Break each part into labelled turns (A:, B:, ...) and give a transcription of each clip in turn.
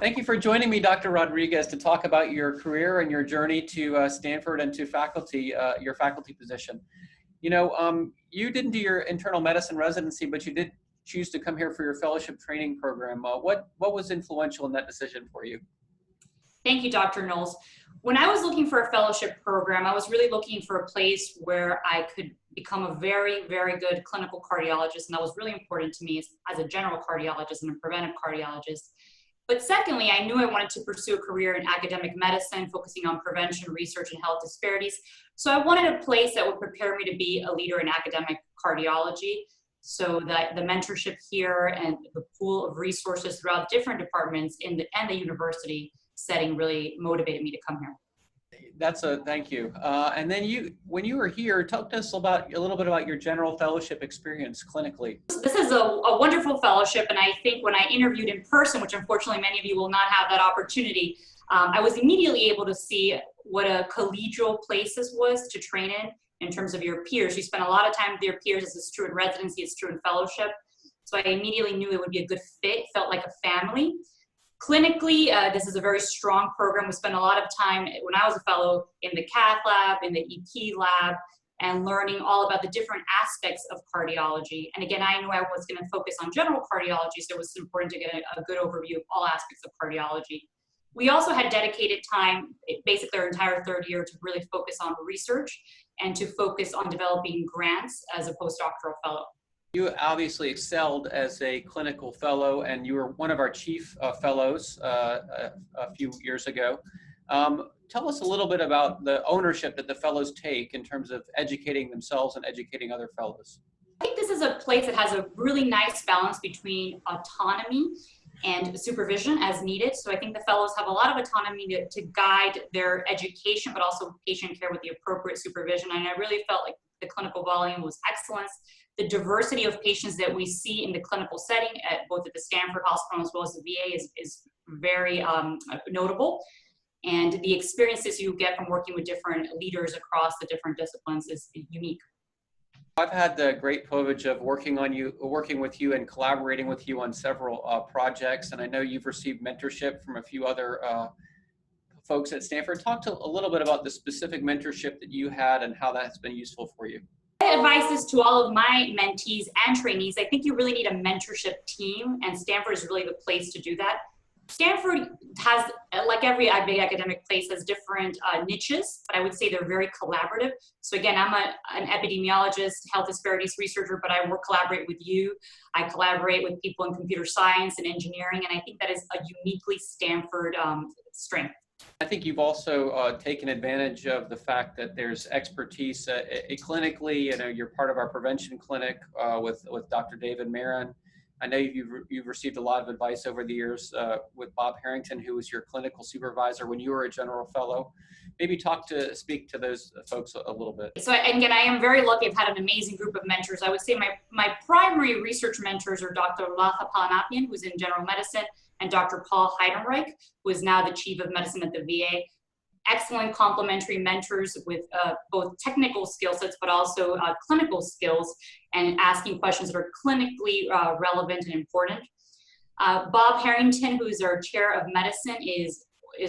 A: Thank you for joining me, Dr. Rodriguez, to talk about your career and your journey to Stanford and to faculty, your faculty position. You didn't do your internal medicine residency, but you did choose to come here for your fellowship training program. What was influential in that decision for you?
B: Thank you, Dr. Knowles. When I was looking for a fellowship program, I was really looking for a place where I could become a very, very good clinical cardiologist, and that was really important to me as a general cardiologist and a preventive cardiologist. But secondly, I knew I wanted to pursue a career in academic medicine, focusing on prevention, research, and health disparities. So I wanted a place that would prepare me to be a leader in academic cardiology, so that the mentorship here and the pool of resources throughout different departments and the university setting really motivated me to come here.
A: Thank you. And then when you were here, talk to us a little bit about your general fellowship experience clinically.
B: This is a wonderful fellowship, and I think when I interviewed in person, which unfortunately many of you will not have that opportunity, I was immediately able to see what a collegial place this was to train in terms of your peers. You spend a lot of time with your peers. This is true in residency, it's true in fellowship. So I immediately knew it would be a good fit, felt like a family. Clinically, this is a very strong program. We spent a lot of time when I was a fellow in the cath lab, in the EP lab, and learning all about the different aspects of cardiology. And again, I knew I was going to focus on general cardiology, so it was important to get a good overview of all aspects of cardiology. We also had dedicated time, basically our entire third year, to really focus on research and to focus on developing grants as a postdoctoral fellow.
A: You obviously excelled as a clinical fellow, and you were one of our chief fellows a few years ago. Tell us a little bit about the ownership that the fellows take in terms of educating themselves and educating other fellows.
B: I think this is a place that has a really nice balance between autonomy and supervision as needed. So I think the fellows have a lot of autonomy to guide their education, but also patient care with the appropriate supervision. And I really felt like the clinical volume was excellent. The diversity of patients that we see in the clinical setting, both at the Stanford Hospital as well as the VA, is very notable. And the experiences you get from working with different leaders across the different disciplines is unique.
A: I've had the great privilege of working with you and collaborating with you on several projects, and I know you've received mentorship from a few other folks at Stanford. Talk a little bit about the specific mentorship that you had and how that's been useful for you.
B: My advice is to all of my mentees and trainees, I think you really need a mentorship team, and Stanford is really the place to do that. Stanford has, like every big academic place, has different niches, but I would say they're very collaborative. So again, I'm an epidemiologist, health disparities researcher, but I collaborate with you. I collaborate with people in computer science and engineering, and I think that is a uniquely Stanford strength.
A: I think you've also taken advantage of the fact that there's expertise clinically. You're part of our prevention clinic with Dr. David Marin. I know you've received a lot of advice over the years with Bob Harrington, who was your clinical supervisor when you were a general fellow. Maybe speak to those folks a little bit. So
B: again, I am very lucky. I've had an amazing group of mentors. I would say my primary research mentors are Dr. Latha Palanapian, who's in general medicine, and Dr. Paul Heidenreich, who is now the chief of medicine at the VA. Excellent complementary mentors with both technical skill sets, but also clinical skills, and asking questions that are clinically relevant and important. Bob Harrington, who's our chair of medicine, is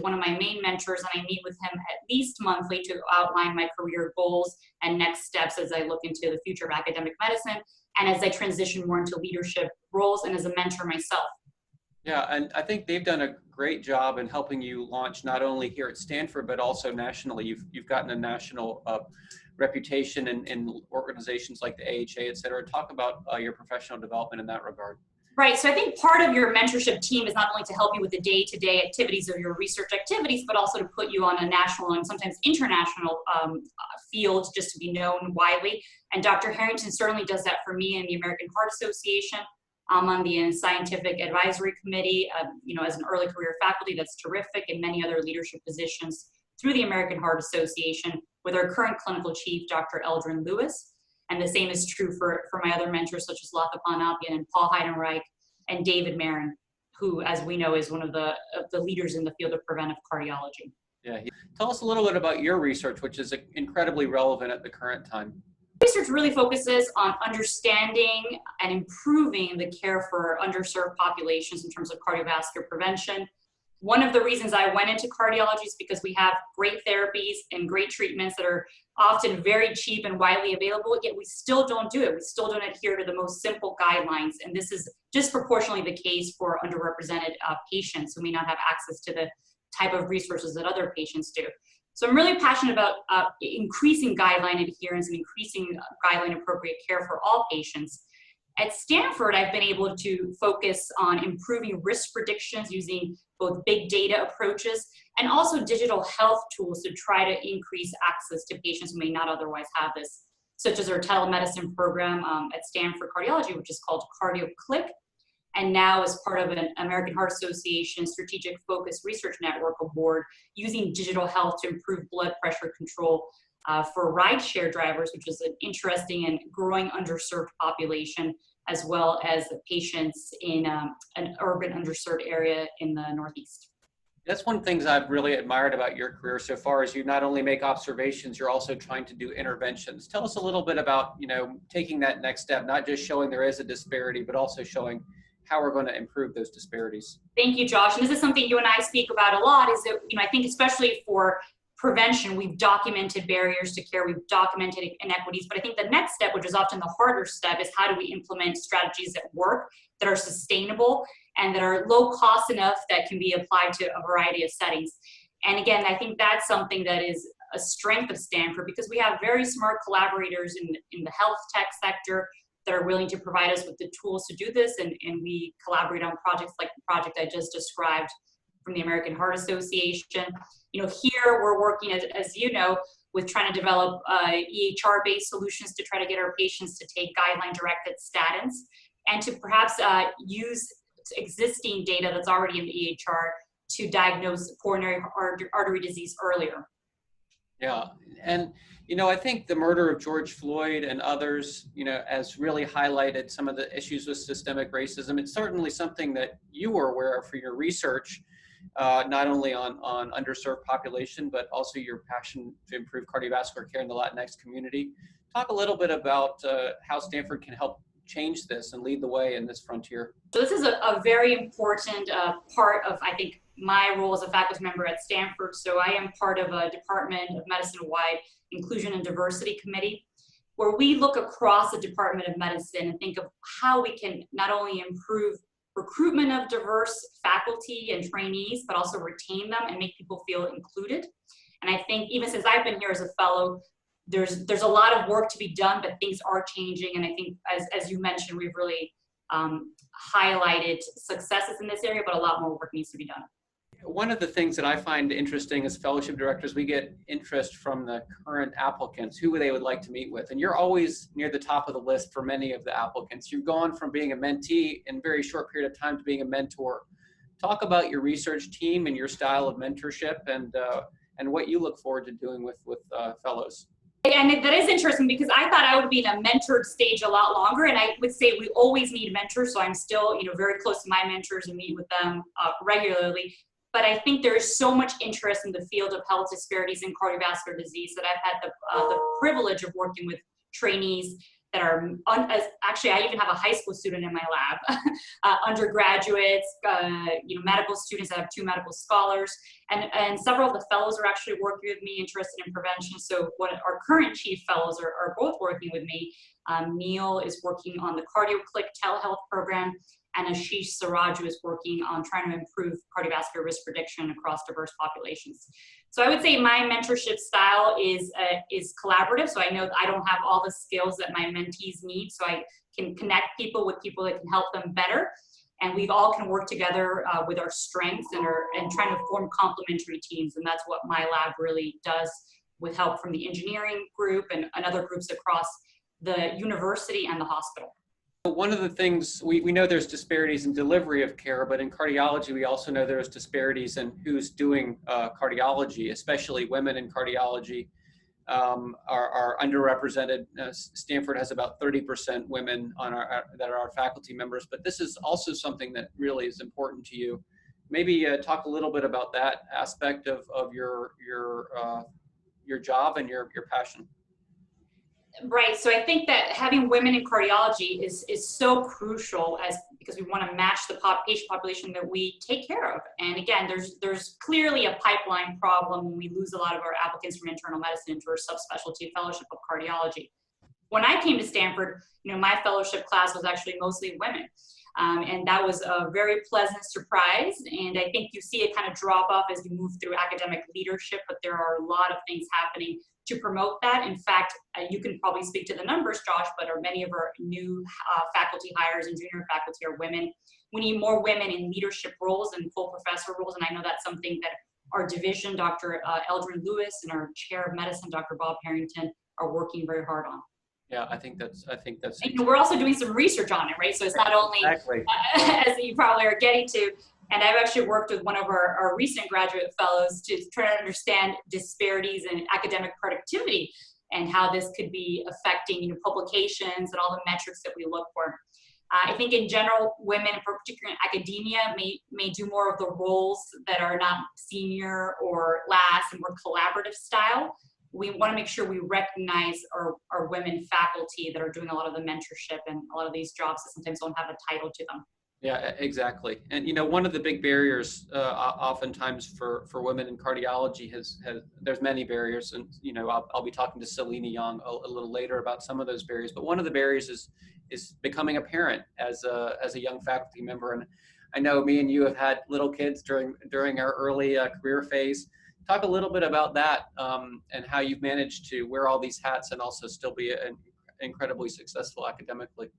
B: one of my main mentors, and I meet with him at least monthly to outline my career goals and next steps as I look into the future of academic medicine and as I transition more into leadership roles and as a mentor myself.
A: Yeah, and I think they've done a great job in helping you launch not only here at Stanford, but also nationally. You've gotten a national reputation in organizations like the AHA, et cetera. Talk about your professional development in that regard.
B: Right, so I think part of your mentorship team is not only to help you with the day-to-day activities of your research activities, but also to put you on a national and sometimes international field just to be known widely. And Dr. Harrington certainly does that for me in the American Heart Association. I'm on the Scientific Advisory Committee, as an early career faculty. That's terrific, and many other leadership positions through the American Heart Association with our current clinical chief, Dr. Eldrin Lewis. And the same is true for my other mentors, such as Latha Palanapian and Paul Heidenreich and David Marin, who, as we know, is one of the leaders in the field of preventive cardiology.
A: Yeah, tell us a little bit about your research, which is incredibly relevant at the current time.
B: Research really focuses on understanding and improving the care for underserved populations in terms of cardiovascular prevention. One of the reasons I went into cardiology is because we have great therapies and great treatments that are often very cheap and widely available, yet we still don't do it. We still don't adhere to the most simple guidelines. And this is disproportionately the case for underrepresented patients who may not have access to the type of resources that other patients do. So I'm really passionate about increasing guideline adherence and increasing guideline appropriate care for all patients. At Stanford, I've been able to focus on improving risk predictions using both big data approaches and also digital health tools to try to increase access to patients who may not otherwise have this, such as our telemedicine program at Stanford Cardiology, which is called CardioClick, and now as part of an American Heart Association Strategic Focus Research Network award, using digital health to improve blood pressure control for rideshare drivers, which is an interesting and growing underserved population, as well as patients in an urban underserved area in the Northeast.
A: That's one of the things I've really admired about your career so far is you not only make observations, you're also trying to do interventions. Tell us a little bit about, taking that next step, not just showing there is a disparity, but also showing how we're going to improve those disparities.
B: Thank you, Josh. And this is something you and I speak about a lot, is that, I think especially for prevention, we've documented barriers to care, we've documented inequities, but I think the next step, which is often the harder step, is how do we implement strategies that work, that are sustainable, and that are low cost enough that can be applied to a variety of settings. And again, I think that's something that is a strength of Stanford, because we have very smart collaborators in the health tech sector that are willing to provide us with the tools to do this, and we collaborate on projects like the project I just described from the American Heart Association. Here we're working, as you know, with trying to develop EHR-based solutions to try to get our patients to take guideline-directed statins, and to perhaps use existing data that's already in the EHR to diagnose coronary artery disease earlier.
A: Yeah, and I think the murder of George Floyd and others, has really highlighted some of the issues with systemic racism. It's certainly something that you were aware of for your research, not only on underserved population, but also your passion to improve cardiovascular care in the Latinx community. Talk a little bit about how Stanford can help change this and lead the way in this frontier.
B: So this is a very important part of, I think, my role as a faculty member at Stanford. So I am part of a Department of Medicine-wide Inclusion and Diversity Committee, where we look across the Department of Medicine and think of how we can not only improve recruitment of diverse faculty and trainees, but also retain them and make people feel included. And I think even since I've been here as a fellow, there's a lot of work to be done, but things are changing. And I think, as you mentioned, we've really highlighted successes in this area, but a lot more work needs to be done.
A: One of the things that I find interesting as fellowship directors, we get interest from the current applicants, who they would like to meet with. And you're always near the top of the list for many of the applicants. You've gone from being a mentee in a very short period of time to being a mentor. Talk about your research team and your style of mentorship, and what you look forward to doing with fellows.
B: And that is interesting, because I thought I would be in a mentored stage a lot longer, and I would say we always need mentors. So I'm still, very close to my mentors and meet with them regularly. But I think there is so much interest in the field of health disparities in cardiovascular disease that I've had the privilege of working with trainees that are, actually I even have a high school student in my lab, undergraduates, medical students. I have 2 medical scholars, and several of the fellows are actually working with me, interested in prevention. So what our current chief fellows are both working with me. Neil is working on the CardioClick telehealth program, and Ashish Saraju is working on trying to improve cardiovascular risk prediction across diverse populations. So I would say my mentorship style is collaborative. So I know that I don't have all the skills that my mentees need, so I can connect people with people that can help them better. And we all can work together with our strengths and trying to form complementary teams. And that's what my lab really does, with help from the engineering group and other groups across the university and the hospital.
A: One of the things, we know there's disparities in delivery of care, but in cardiology, we also know there's disparities in who's doing cardiology, especially women in cardiology are underrepresented. Stanford has about 30% women on that are our faculty members, but this is also something that really is important to you. Maybe talk a little bit about that aspect of your job and your passion.
B: Right. So I think that having women in cardiology is so crucial, as because we want to match the patient population that we take care of. And again, there's clearly a pipeline problem when we lose a lot of our applicants from internal medicine into our subspecialty fellowship of cardiology. When I came to Stanford, my fellowship class was actually mostly women. And that was a very pleasant surprise. And I think you see it kind of drop off as you move through academic leadership, but there are a lot of things happening to promote that. In fact, you can probably speak to the numbers, Josh, but many of our new faculty hires and junior faculty are women. We need more women in leadership roles and full professor roles. And I know that's something that our division, Dr. Eldrin Lewis, and our chair of medicine, Dr. Bob Harrington, are working very hard on.
A: Yeah, I think that's.
B: And we're also doing some research on it, right? So it's not only,
A: exactly.
B: As you probably are getting to, and I've actually worked with one of our recent graduate fellows to try to understand disparities in academic productivity and how this could be affecting publications and all the metrics that we look for. I think in general, women, particularly in academia, may do more of the roles that are not senior or last and more collaborative style. We want to make sure we recognize our women faculty that are doing a lot of the mentorship and a lot of these jobs that sometimes don't have a title to them.
A: Yeah, exactly. And one of the big barriers oftentimes for women in cardiology there's many barriers, and I'll be talking to Selena Young a little later about some of those barriers. But one of the barriers is becoming a parent as a young faculty member. And I know me and you have had little kids during our early career phase. Talk a little bit about that and how you've managed to wear all these hats and also still be incredibly successful academically.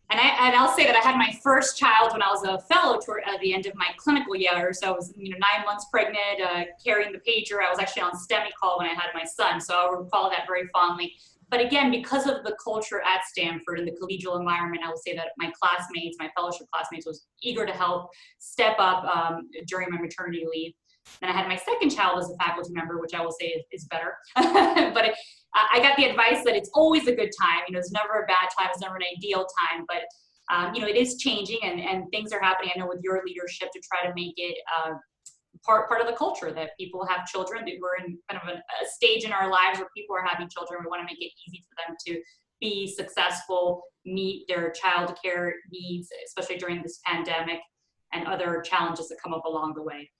B: And I'll say that I had my first child when I was a fellow at the end of my clinical year. So I was 9 months pregnant, carrying the pager. I was actually on STEMI call when I had my son. So I recall that very fondly. But again, because of the culture at Stanford and the collegial environment, I will say that my classmates, my fellowship classmates, was eager to help step up during my maternity leave. Then I had my second child as a faculty member, which I will say is better. But I got the advice that it's always a good time. It's never a bad time. It's never an ideal time. But, it is changing and things are happening, I know, with your leadership to try to make it part of the culture that people have children. We're in kind of a stage in our lives where people are having children. We want to make it easy for them to be successful, meet their child care needs, especially during this pandemic and other challenges that come up along the way.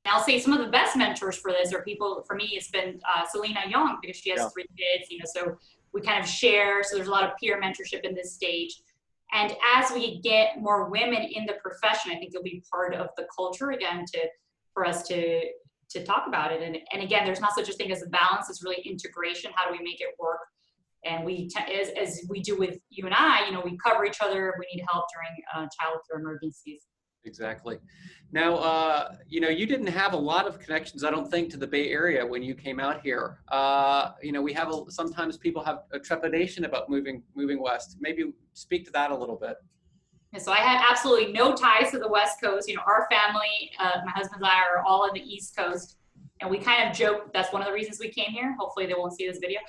B: And I'll say some of the best mentors for this are people, for me, it's been Selena Young, because she has 3 kids, so we kind of share. So there's a lot of peer mentorship in this stage. And as we get more women in the profession, I think it'll be part of the culture again for us to talk about it. And again, there's not such a thing as a balance. It's really integration. How do we make it work? And we, as we do with you and I, we cover each other if we need help during childcare emergencies.
A: Exactly. Now, you didn't have a lot of connections, I don't think, to the Bay Area when you came out here. We have sometimes people have a trepidation about moving west. Maybe speak to that a little bit.
B: And so I had absolutely no ties to the West Coast. Our family, my husband and I, are all on the East Coast. And we kind of joke that's one of the reasons we came here. Hopefully they won't see this video.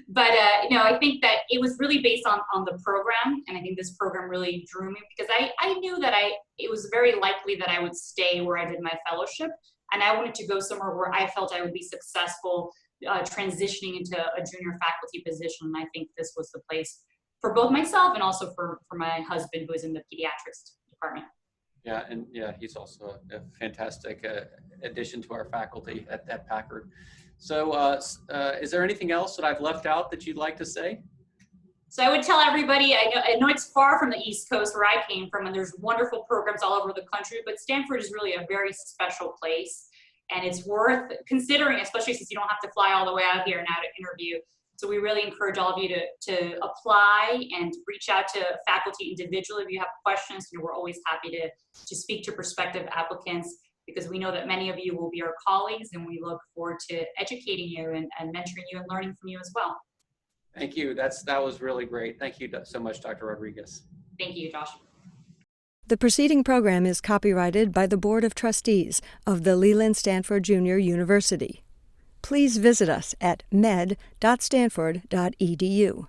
B: But, I think that it was really based on the program. And I think this program really drew me because I knew that it was very likely that I would stay where I did my fellowship. And I wanted to go somewhere where I felt I would be successful transitioning into a junior faculty position. And I think this was the place for both myself and also for my husband, who is in the pediatrics department.
A: Yeah, and he's also a fantastic addition to our faculty at Packard. So is there anything else that I've left out that you'd like to say?
B: So I would tell everybody, I know it's far from the East Coast where I came from, and there's wonderful programs all over the country, but Stanford is really a very special place, and it's worth considering, especially since you don't have to fly all the way out here now to interview. So we really encourage all of you to apply and reach out to faculty individually if you have questions. We're always happy to speak to prospective applicants, because we know that many of you will be our colleagues, and we look forward to educating you and mentoring you and learning from you as well.
A: Thank you. That was really great. Thank you so much, Dr. Rodriguez.
B: Thank you, Josh.
C: The preceding program is copyrighted by the Board of Trustees of the Leland Stanford Junior University. Please visit us at med.stanford.edu.